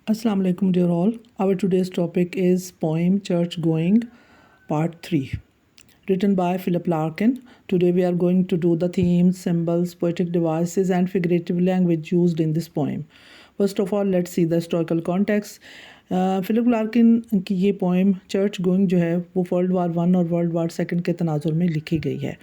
Assalamu alaikum dear all. Our today's topic is poem Church Going Part 3, written by Philip Larkin. Today we are going to do the themes, symbols, poetic devices and figurative language used in this poem. First of all, let's see the historical context. Philip Larkin की ये poem Church Going जो है वो World War One और World War second के तनाजुर में लिखी गई है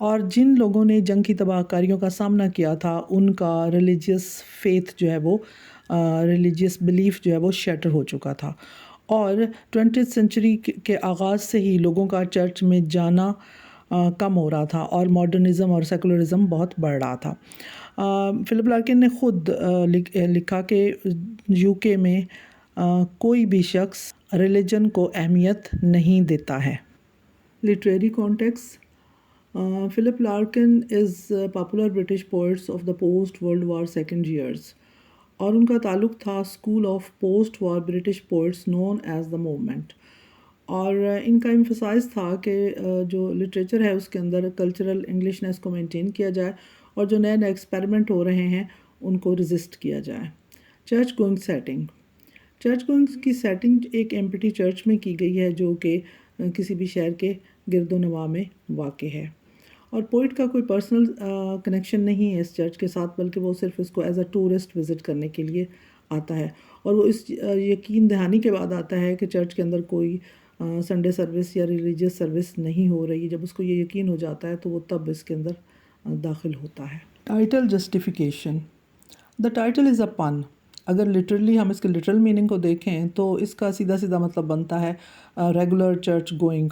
और जिन लोगों ने जंग की तबाहकारियों का सामना किया था उनका रिलीजियस फेथ जो है वो रिलीजियस बिलीफ जो है वो शैटर हो चुका था और 20th सेंचुरी के आगाज़ से ही लोगों का चर्च में जाना कम हो रहा था और मॉडर्निज़म और सेकुलरिज़म बहुत बढ़ रहा था। फिलिप लार्किन ने ख़ुद लिखा कि यूके में कोई भी शख्स रिलीजन को अहमियत नहीं देता है। Literary context Philip Larkin is popular British poets of the post-World War second years और उनका ताल्लुक़ था school of post war British poets known as the Movement और इनका एम्फसाइज़ था कि जो लिटरेचर है उसके अंदर कल्चरल इंग्लिशनेस को मेंटेन किया जाए और जो नए नए एक्सपेरिमेंट हो रहे हैं उनको रेजिस्ट किया जाए। चर्च गोइंग सेटिंग की सेटिंग एक एम्प्टी चर्च में की गई है जो कि किसी भी शहर के गिरदोनवा में वाक़ है और पोइट का कोई पर्सनल कनेक्शन नहीं है इस चर्च के साथ बल्कि वो सिर्फ इसको एज अ टूरिस्ट विज़िट करने के लिए आता है और वो इस यकीन दहानी के बाद आता है कि चर्च के अंदर कोई संडे सर्विस या रिलीजियस सर्विस नहीं हो रही। जब उसको ये यकीन हो जाता है तो वो तब इसके अंदर दाखिल होता है। Title justification. The title is a पन। अगर लिटरली हम इसके लिटरल मीनिंग को देखें तो इसका सीधा सीधा मतलब बनता है रेगुलर चर्च गोइंग।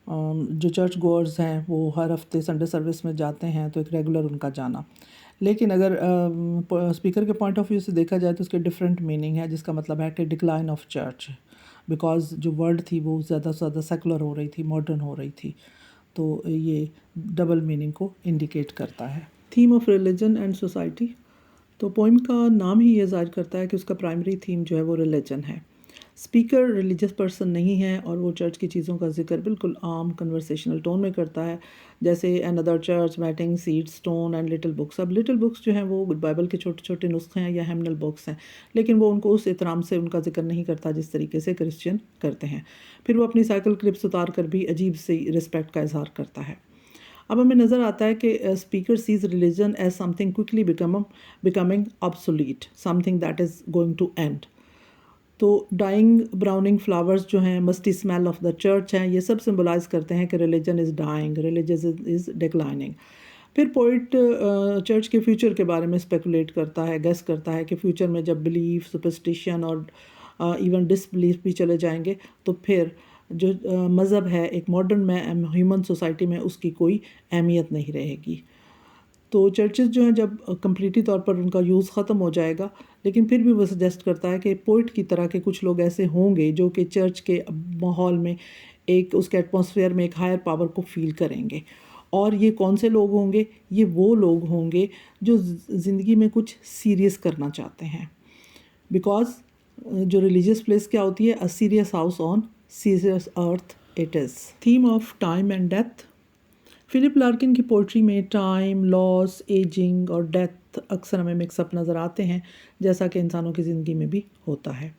जो चर्च गोअर्स हैं वो हर हफ्ते संडे सर्विस में जाते हैं तो एक रेगुलर उनका जाना। लेकिन अगर स्पीकर के पॉइंट ऑफ व्यू से देखा जाए तो उसके डिफरेंट मीनिंग है जिसका मतलब है कि डिक्लाइन ऑफ चर्च, बिकॉज जो वर्ल्ड थी वो ज़्यादा से ज़्यादा सेकुलर हो रही थी, मॉडर्न हो रही थी, तो ये डबल मीनिंग को इंडिकेट करता है। Theme of religion and society. तो पोइम का नाम ही ये ज़ाहिर करता है कि उसका प्राइमरी थीम जो है वो रिलीजन है। स्पीकर रिलीजियस पर्सन नहीं है और वो चर्च की चीज़ों का जिक्र बिल्कुल आम कन्वर्सेशनल टोन में करता है, जैसे another church, matting, seed, stone and little books. अब लिटिल बुक्स जो हैं वो बाइबल के छोटे छोटे नुस्खे हैं या हेमनल बुक्स हैं, लेकिन वो उनको उस एहतराम से उनका जिक्र नहीं करता जिस तरीके से क्रिश्चियन करते हैं। फिर वो अपनी साइकिल क्लिप्स उतार कर भी अजीब सी रिस्पेक्ट का इजहार करता है। अब हमें नज़र आता है कि speaker sees religion as something quickly becoming obsolete, something that is going to end. तो डाइंग ब्राउनिंग फ्लावर्स जो हैं, musty smell of the church हैं, ये सब सिंबलाइज करते हैं कि religion is dying, religion is declining. फिर पोइट चर्च के फ्यूचर के बारे में स्पेकुलेट करता है, गेस करता है कि फ्यूचर में जब बिलीफ, सुपरस्टिशन और इवन डिसबिलीफ भी चले जाएंगे तो फिर जो मज़हब है एक मॉडर्न में ह्यूमन सोसाइटी में उसकी कोई अहमियत नहीं रहेगी। तो चर्चेस जो हैं जब कम्प्लीटली तौर पर उनका यूज़ ख़त्म हो जाएगा, लेकिन फिर भी वो सजेस्ट करता है कि पोइट की तरह के कुछ लोग ऐसे होंगे जो कि चर्च के माहौल में एक उसके एटमॉस्फेयर में एक हायर पावर को फील करेंगे। और ये कौन से लोग होंगे? ये वो लोग होंगे जो ज़िंदगी में कुछ सीरियस करना चाहते हैं, बिकॉज जो रिलीजियस प्लेस क्या होती है? A serious house on serious earth it is. Theme of time and death. Philip Larkin की पोइट्री में टाइम, लॉस, एजिंग और डेथ अक्सर हमें मिक्सअप नज़र आते हैं, जैसा कि इंसानों की ज़िंदगी में भी होता है।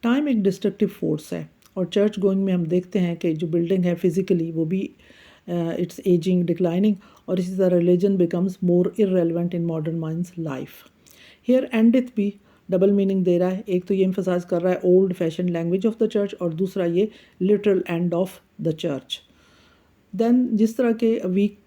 टाइम एक डिस्ट्रक्टिव फोर्स है और चर्च गोइंग में हम देखते हैं कि जो बिल्डिंग है फिज़िकली वो भी इट्स एजिंग, डिक्लाइनिंग, और इसी तरह religion becomes more irrelevant in modern minds life. Here endeth भी डबल मीनिंग दे रहा है। एक तो ये एम्फसाइज कर रहा है old fashion language of the church और दूसरा ये literal end of the church. Then जिस तरह के वीक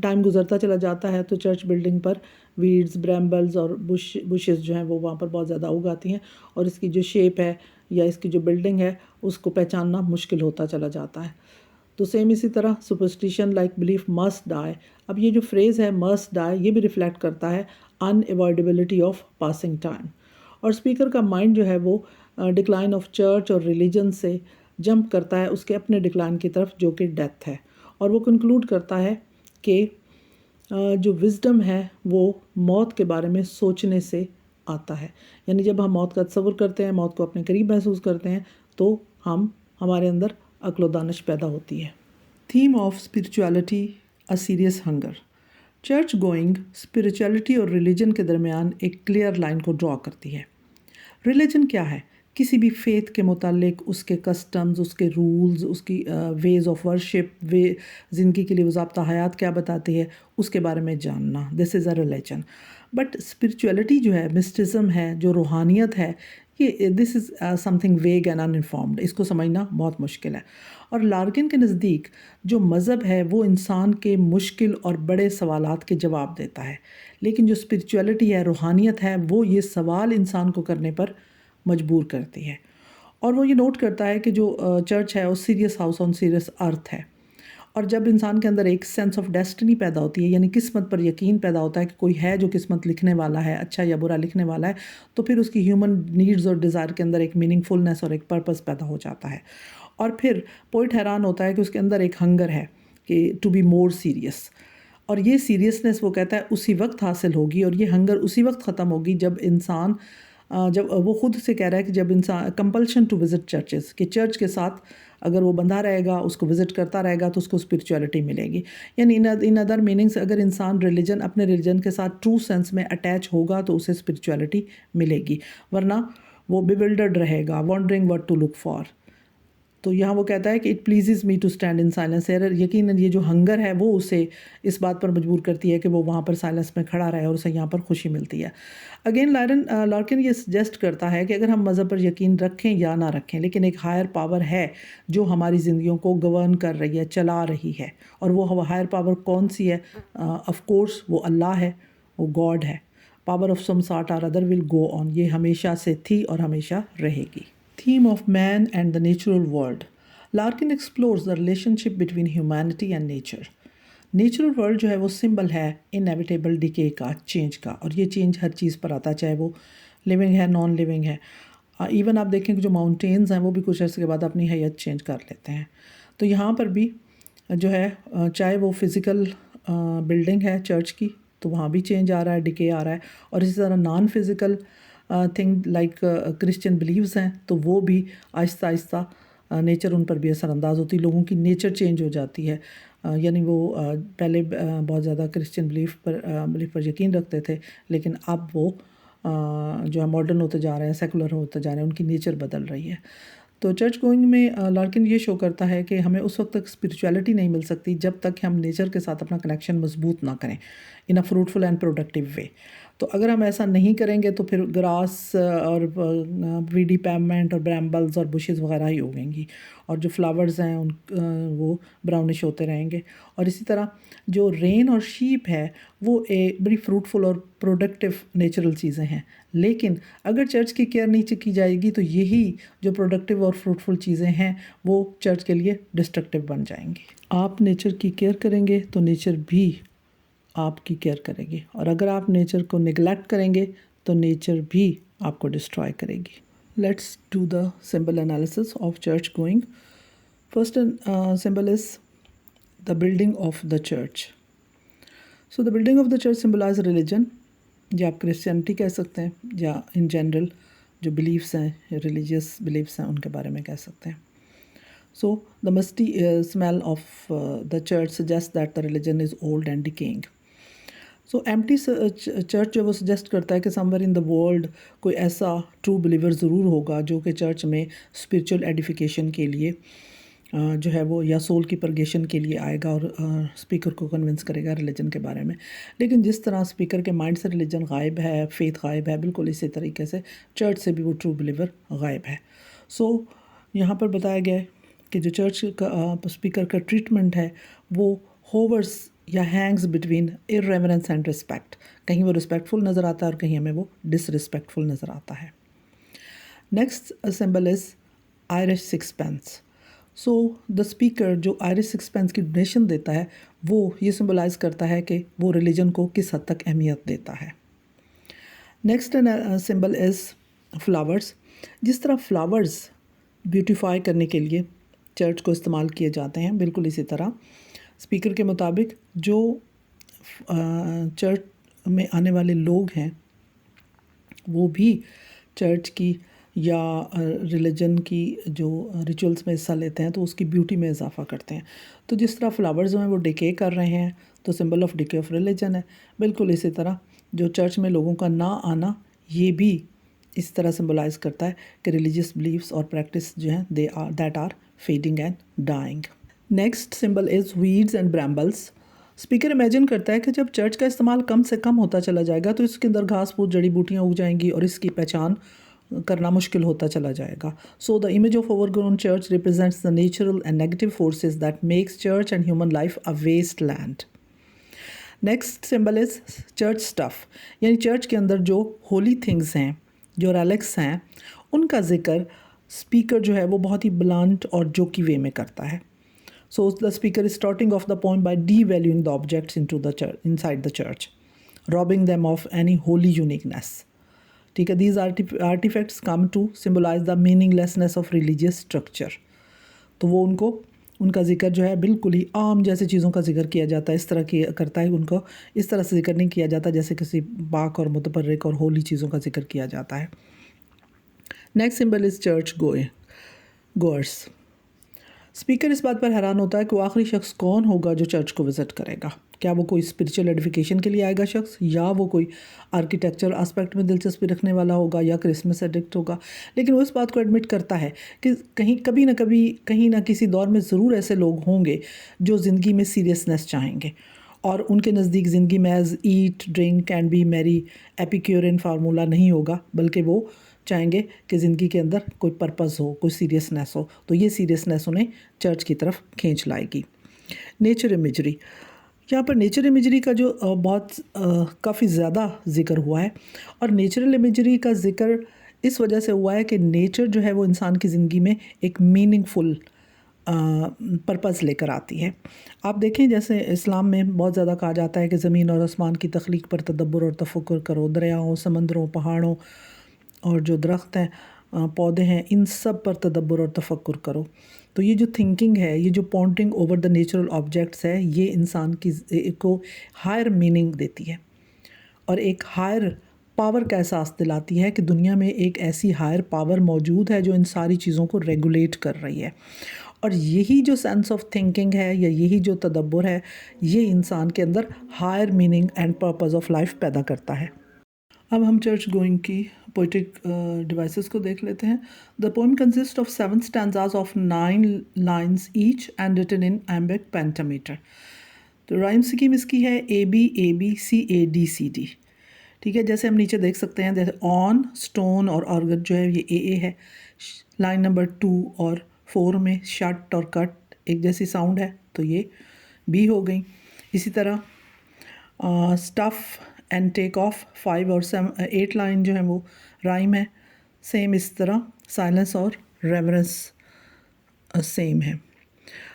टाइम गुजरता चला जाता है तो चर्च बिल्डिंग पर वीड्स, ब्रैम्बल्स और बुशेस जो हैं वो वहाँ पर बहुत ज़्यादा उग आती हैं और इसकी जो शेप है या इसकी जो बिल्डिंग है उसको पहचानना मुश्किल होता चला जाता है। तो सेम इसी तरह superstition like belief must die. अब ये जो फ्रेज़ है मस्ट डाई ये भी रिफ्लेक्ट करता है अनएवॉइडेबिलिटी ऑफ पासिंग टाइम। और स्पीकर का माइंड जो है वो डिक्लाइन ऑफ चर्च और रिलीजन से जंप करता है उसके अपने डिक्लाइन की तरफ जो कि डेथ है, और वो कंक्लूड करता है कि जो विजडम है वो मौत के बारे में सोचने से आता है। यानी जब हम मौत का तसव्वुर करते हैं, मौत को अपने करीब महसूस करते हैं तो हमारे अंदर अक्ल व दानिश पैदा होती है। Theme of spirituality, a serious hunger. Church going spirituality और रिलीजन के दरमियान एक क्लियर लाइन को ड्रॉ करती है। रिलीजन क्या है? किसी भी फेथ के मुतालिक उसके कस्टम्स, उसके रूल्स, उसकी वेज ऑफ वर्शिप, ज़िंदगी के लिए वो ज़ाब्ता हयात क्या बताती है, उसके बारे में जानना, this is a religion. But spirituality जो है, मिस्टिज़म है, जो रूहानियत है, ये दिस इज़ समथिंग वेग एंड अनइन्फॉर्म्ड, इसको समझना बहुत मुश्किल है। और लार्किन के नज़दीक जो मज़हब है वो इंसान के मुश्किल और बड़े सवालात के जवाब देता है, लेकिन जो स्पिरिचुअलिटी है, रूहानियत है, वो ये सवाल इंसान को करने पर मजबूर करती है। और वो ये नोट करता है कि जो चर्च है वो सीरियस हाउस ऑन सीरियस अर्थ है। और जब इंसान के अंदर एक सेंस ऑफ डेस्टिनी पैदा होती है, यानी किस्मत पर यकीन पैदा होता है कि कोई है जो किस्मत लिखने वाला है, अच्छा या बुरा लिखने वाला है, तो फिर उसकी ह्यूमन नीड्स और डिज़ायर के अंदर एक मीनिंगफुलनेस और एक पर्पस पैदा हो जाता है। और फिर पोइट हैरान होता है कि उसके अंदर एक हंगर है कि टू बी मोर सीरियस। और ये सीरियसनेस वो कहता है उसी वक्त हासिल होगी, और ये हंगर उसी वक्त ख़त्म होगी जब इंसान जब वो खुद से कह रहा है कि जब इंसान कंपल्शन टू विज़िट चर्चेस, कि चर्च के साथ अगर वो बंधा रहेगा, उसको विज़िट करता रहेगा, तो उसको स्पिरिचुअलिटी मिलेगी। यानी इन अदर मीनिंग्स, अगर इंसान रिलीजन, अपने रिलीजन के साथ ट्रू सेंस में अटैच होगा तो उसे स्पिरिचुअलिटी मिलेगी, वरना वो बिविल्डर्ड रहेगा, wondering what to look for. तो यहाँ वो कहता है कि it pleases me to stand in silence. यकीनन ये जो हंगर है वो उसे इस बात पर मजबूर करती है कि वो वहाँ पर साइलेंस में खड़ा रहे, और उसे यहाँ पर खुशी मिलती है। अगेन लार्किन ये सजेस्ट करता है कि अगर हम मज़हब पर यकीन रखें या ना रखें, लेकिन एक हायर पावर है जो हमारी ज़िंदगियों को गवर्न कर रही है, चला रही है। और वो हायर पावर कौन सी है? ऑफ कोर्स वो अल्लाह है, वो गॉड है। पावर ऑफ सम सॉर्ट और अदर विल गो ऑन, ये हमेशा से थी और हमेशा रहेगी। Theme of man and the natural world. Larkin explores the relationship between humanity and nature. Natural world जो है वो सिंबल है इनएविटेबल डिके का, चेंज का, और ये चेंज हर चीज़ पर आता है, चाहे वो लिविंग है, नॉन लिविंग है। इवन आप देखें कि जो माउंटेन्स हैं वो भी कुछ अर्से के बाद अपनी हैयत चेंज कर लेते हैं। तो यहाँ पर भी जो है चाहे वो फिज़िकल बिल्डिंग है चर्च की, तो वहाँ भी चेंज आ रहा है, डिके आ रहा है। और इसी तरह non physical thing like Christian believes हैं, तो वो भी आहिस्ता आहिस्ता नेचर उन पर भी असरअंदाज होती है, लोगों की नेचर चेंज हो जाती है। यानी वो पहले बहुत ज़्यादा क्रिश्चियन बिलीफ पर यकीन रखते थे, लेकिन अब वो जो है मॉडर्न होते जा रहे हैं, सेकुलर होते जा रहे हैं, उनकी नेचर बदल रही है। तो चर्च गोइंग में लार्किन ये शो करता है कि हमें उस वक्त तक स्पिरिचुअलिटी नहीं मिल सकती जब तक हम नेचर के साथ अपना कनेक्शन मजबूत ना करें in a fruitful and productive way. तो अगर हम ऐसा नहीं करेंगे तो फिर ग्रास और वीडी पैवमेंट और ब्रैम्बल्स और बुशेस वगैरह ही उगेंगी, और जो फ्लावर्स हैं उन वो ब्राउनिश होते रहेंगे। और इसी तरह जो रेन और शीप है वो एक बड़ी फ्रूटफुल और प्रोडक्टिव नेचुरल चीज़ें हैं, लेकिन अगर चर्च की केयर नहीं की जाएगी तो यही जो प्रोडक्टिव और फ्रूटफुल चीज़ें हैं वो चर्च के लिए डिस्ट्रक्टिव बन जाएंगी। आप नेचर की केयर करेंगे तो नेचर भी आपकी केयर करेगी, और अगर आप नेचर को निगलेक्ट करेंगे तो नेचर भी आपको डिस्ट्रॉय करेगी। Let's do the symbol analysis of Church going. First symbol is the building of the church. So the building of the church symbolize religion, या आप क्रिश्चियनिटी कह सकते हैं, या इन जनरल जो बिलीव्स हैं, रिलीजियस बिलीव्स हैं, उनके बारे में कह सकते हैं। So the musty smell of the church suggests that the religion is old and decaying. So empty church जो वो सजेस्ट करता है कि समवेयर इन द वर्ल्ड कोई ऐसा ट्रू बिलीवर ज़रूर होगा जो कि चर्च में स्पिरिचुअल एडिफिकेशन के लिए जो है वो, या सोल की परगेशन के लिए आएगा और स्पीकर को कन्विंस करेगा रिलीजन के बारे में। लेकिन जिस तरह स्पीकर के माइंड से रिलीजन गायब है, फेथ गायब है, बिल्कुल इसी तरीके से चर्च से भी वो ट्रू बिलीवर गायब है। सो यहाँ पर बताया गया है कि जो चर्च का स्पीकर का ट्रीटमेंट है वो होवर्स या हैंग्स बिटवीन इररेवरेंस एंड रिस्पेक्ट। कहीं वो रिस्पेक्टफुल नज़र आता है और कहीं हमें वो डिसरिस्पेक्टफुल नज़र आता है। Next symbol is Irish sixpence. So the speaker जो आयरिश सिक्सपेंस की डोनेशन देता है वो ये सिंबलाइज करता है कि वो रिलीजन को किस हद तक अहमियत देता है। Next symbol is flowers. जिस तरह फ्लावर्स ब्यूटीफाई करने के लिए चर्च को इस्तेमाल किए जाते हैं, बिल्कुल इसी तरह स्पीकर के मुताबिक जो चर्च में आने वाले लोग हैं वो भी चर्च की या रिलीजन की जो रिचुअल्स में हिस्सा लेते हैं तो उसकी ब्यूटी में इजाफा करते हैं। तो जिस तरह फ्लावर्स जो हैं वो डिके कर रहे हैं तो symbol of decay of religion है। बिल्कुल इसी तरह जो चर्च में लोगों का ना आना ये भी इस तरह सिम्बलाइज करता है कि रिलीजियस बिलीव्स और प्रैक्टिस जो हैं that are fading and dying. Next symbol is weeds and brambles. Speaker imagine करता है कि जब चर्च का इस्तेमाल कम से कम होता चला जाएगा तो इसके अंदर घास फूस जड़ी बूटियाँ उग जाएंगी और इसकी पहचान करना मुश्किल होता चला जाएगा। So the image of overgrown church represents the natural and negative forces that makes church and human life a waste land. Next symbol is church stuff, यानी चर्च के अंदर जो होली थिंग्स हैं, जो रेलिक्स हैं, उनका जिक्र स्पीकर जो है वो बहुत ही ब्लंट और जोकी वे में करता है। So the speaker is starting off the poem by devaluing the objects into the church, inside the church, robbing them of any holy uniqueness. ठीक है, these artifacts come to symbolise the meaninglessness of religious structure. तो वो उनका जिक्र जो है बिल्कुल ही आम जैसे चीज़ों का जिक्र किया जाता है, इस तरह की करता है, उनको इस तरह से जिक्र नहीं किया जाता जैसे किसी पाक और मुतबर्रिक और होली चीज़ों का जिक्र किया जाता है। Next symbol is church goers. Speaker इस बात पर हैरान होता है कि वो आखिरी शख्स कौन होगा जो चर्च को विज़िट करेगा। क्या वो कोई स्पिरिचुअल एडिफिकेशन के लिए आएगा शख्स, या वो कोई आर्किटेक्चर एस्पेक्ट में दिलचस्पी रखने वाला होगा, या क्रिसमस एडिक्ट होगा। लेकिन वो इस बात को एडमिट करता है कि कहीं ना किसी दौर में ज़रूर ऐसे लोग होंगे जो ज़िंदगी में सीरियसनेस चाहेंगे और उनके नज़दीक ज़िंदगी में as eat drink and be merry Epicurean formula नहीं होगा, बल्कि वो चाहेंगे कि ज़िंदगी के अंदर कोई पर्पस हो, कोई सीरियसनेस हो। तो ये सीरियसनेस उन्हें चर्च की तरफ खींच लाएगी। नेचर इमेजरी, यहाँ पर नेचर इमेजरी का जो काफ़ी ज़्यादा ज़िक्र हुआ है, और नेचुरल इमेजरी का ज़िक्र इस वजह से हुआ है कि नेचर जो है वो इंसान की ज़िंदगी में एक मीनिंगफुल पर्पस लेकर आती है। आप देखें जैसे इस्लाम में बहुत ज़्यादा कहा जाता है कि ज़मीन और आसमान की तख्लीक पर तदब्बर और तफक्कुर करो, दरियाओं, समंदरों, पहाड़ों और जो दरख्त हैं, पौधे हैं, इन सब पर तदब्बर और तफक्कुर करो। तो ये जो थिंकिंग है, ये जो pointing over the natural objects है, ये इंसान को हायर मीनिंग देती है और एक हायर पावर का एहसास दिलाती है कि दुनिया में एक ऐसी हायर पावर मौजूद है जो इन सारी चीज़ों को रेगुलेट कर रही है। और यही जो सेंस ऑफ थिंकिंग है या यही जो तदब्बर है, ये इंसान के अंदर higher meaning and purpose of life पैदा करता है। अब हम चर्च गोइंग की पोइटिक डिवाइसेस को देख लेते हैं। The poem consist of 7 stanzas of 9 lines each and written in iambic pentameter. तो राइम स्कीम इसकी है AB CAD CD। ठीक है, जैसे हम नीचे देख सकते हैं, जैसे ऑन, स्टोन और ऑर्गन जो है ये AA है। लाइन नंबर 2 और 4 में शट और कट एक जैसी साउंड है, तो ये B हो गई। इसी तरह स्टफ़ एंड टेक ऑफ 5 और 8 लाइन जो है वो राइम है। सेम इस तरह साइलेंस और रेवरेंस सेम है।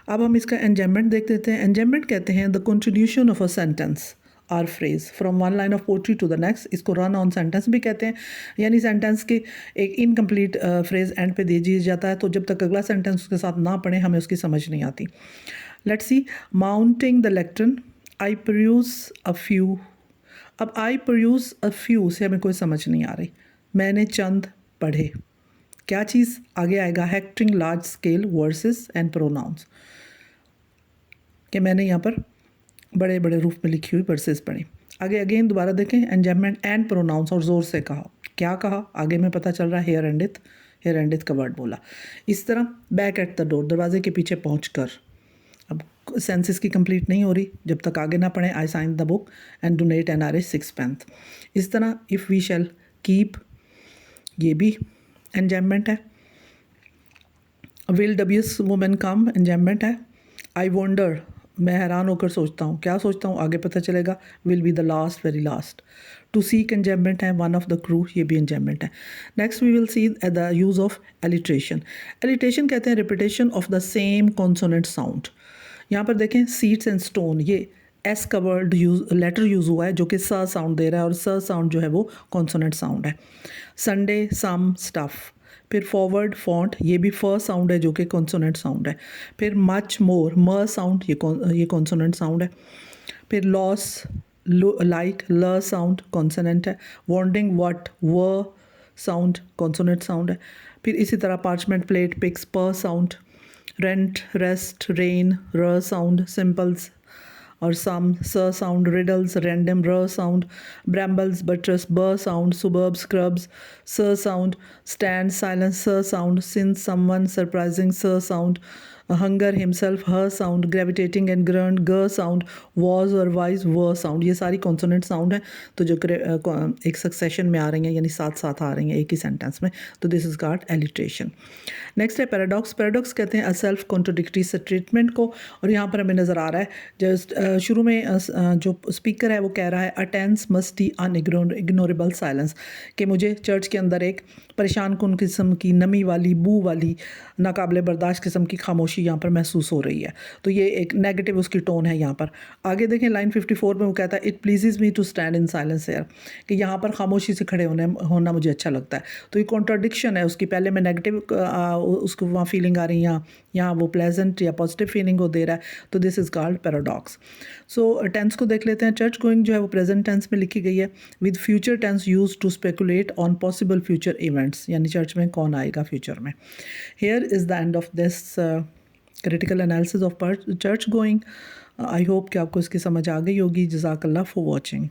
अब हम इसका एंजाइममेंट देख लेते हैं। एंजाइममेंट कहते हैं the continuation of a sentence or phrase from one line of poetry to the next. इसको रन ऑन सेंटेंस भी कहते हैं, यानी सेंटेंस के एक इनकम्प्लीट फ्रेज एंड पे दे दिया जाता है, तो जब तक अगला सेंटेंस उसके साथ ना पढ़े हमें उसकी समझ नहीं आती। Let's see, mounting the lectern, I peruse a few. अब आई परयूज अ फ्यू से हमें कोई समझ नहीं आ रही। मैंने चंद पढ़े, क्या चीज़ आगे आएगा, hectoring large scale verses and pronounce, कि मैंने यहाँ पर बड़े बड़े रूप में लिखी हुई वर्सेस पढ़ी। आगे अगेन दोबारा देखें, एंजाइममेंट एंड प्रोनाउंस, और ज़ोर से कहा। क्या कहा आगे में पता चल रहा है, हेयर एंड इथ का वर्ड बोला। इस तरह बैक एट द डोर, दरवाजे के पीछे पहुँच कर। अब सेंसेस की कंप्लीट नहीं हो रही जब तक आगे ना पढ़ें, I sign the book and donate an आर 6 पेंथ। इस तरह इफ़ वी शैल कीप, ये भी एंजाइममेंट है। विल डब्ल्यूएस वुमेन कम, एंजाइममेंट है। आई वंडर, मैं हैरान होकर सोचता हूँ, क्या सोचता हूँ आगे पता चलेगा। Will be the last, very last. To seek enjoyment है, वन ऑफ द क्रू, ये भी एंजाइममेंट है। Next we will see the use of alliteration. Alliteration कहते हैं repetition of the same consonant sound. यहाँ पर देखें सीड्स एंड स्टोन, ये एस का वर्ड लेटर यूज़ हुआ है जो कि स साउंड दे रहा है, और स साउंड जो है वो कॉन्सोनेंट साउंड है। संडे, सम, स्टफ़। फिर फॉरवर्ड, फॉन्ट, ये भी फ साउंड है जो कि कॉन्सोनेंट साउंड है। फिर मच, मोर, म साउंड, ये कॉन्सोनेंट साउंड है। फिर लॉस, लाइक, ल साउंड कॉन्सोनेंट है। वॉन्डिंग, वट, व साउंड कॉन्सोनेंट साउंड है। फिर इसी तरह पार्चमेंट, प्लेट, पिक्स, प साउंड। रेंट, रेस्ट, रेन, र साउंड, सिंपल्स, और some s sound, riddles, random r sound, brambles, buttress, b sound, suburb, scrubs, s sound, stand, silence, s sound, since, someone, surprising, s sound, hunger, himself, her sound, gravitating and grunt, g sound, was और wise, w sound. ये सारी consonant sound है तो जो एक succession में आ रही हैं, यानी साथ साथ आ रही हैं एक ही सेंटेंस में, तो this is called alliteration. Next है पैराडॉक्स. पैराडॉक्स कहते हैं सेल्फ कॉन्ट्रोडिक्टरी स्टेटमेंट को, और यहाँ पर हमें नज़र आ रहा है जस्ट शुरू में जो स्पीकर है वो कह रहा है अ टेंस मस्टी अनइग्नोरेबल साइलेंस, कि मुझे चर्च के अंदर एक परेशान कुन किस्म की नमी वाली, बू वाली, नाकाबिले बर्दाश्त किस्म की खामोशी यहाँ पर महसूस हो रही है. तो ये एक नेगेटिव उसकी टोन है यहाँ पर. आगे देखें लाइन 54 में वो कहता है it pleases me to stand in silence here, कि यहाँ पर खामोशी से खड़े होना मुझे अच्छा लगता है. तो ये कॉन्ट्राडिक्शन है उसकी, पहले में नेगेटिव उसको वहाँ फीलिंग आ रही है, यहाँ वो प्लेजेंट या पॉजिटिव फीलिंग को दे रहा है, तो this is called paradox. So tense को देख लेते हैं. चर्च गोइंग जो है वो प्रेजेंट टेंस में लिखी गई है with future tense use to speculate on possible future events, यानी चर्च में कौन आएगा फ्यूचर में. Here is the end of this critical analysis of Church Going. I hope कि आपको इसकी समझ आ गई होगी. जज़ाकल्लाह फॉर वॉचिंग.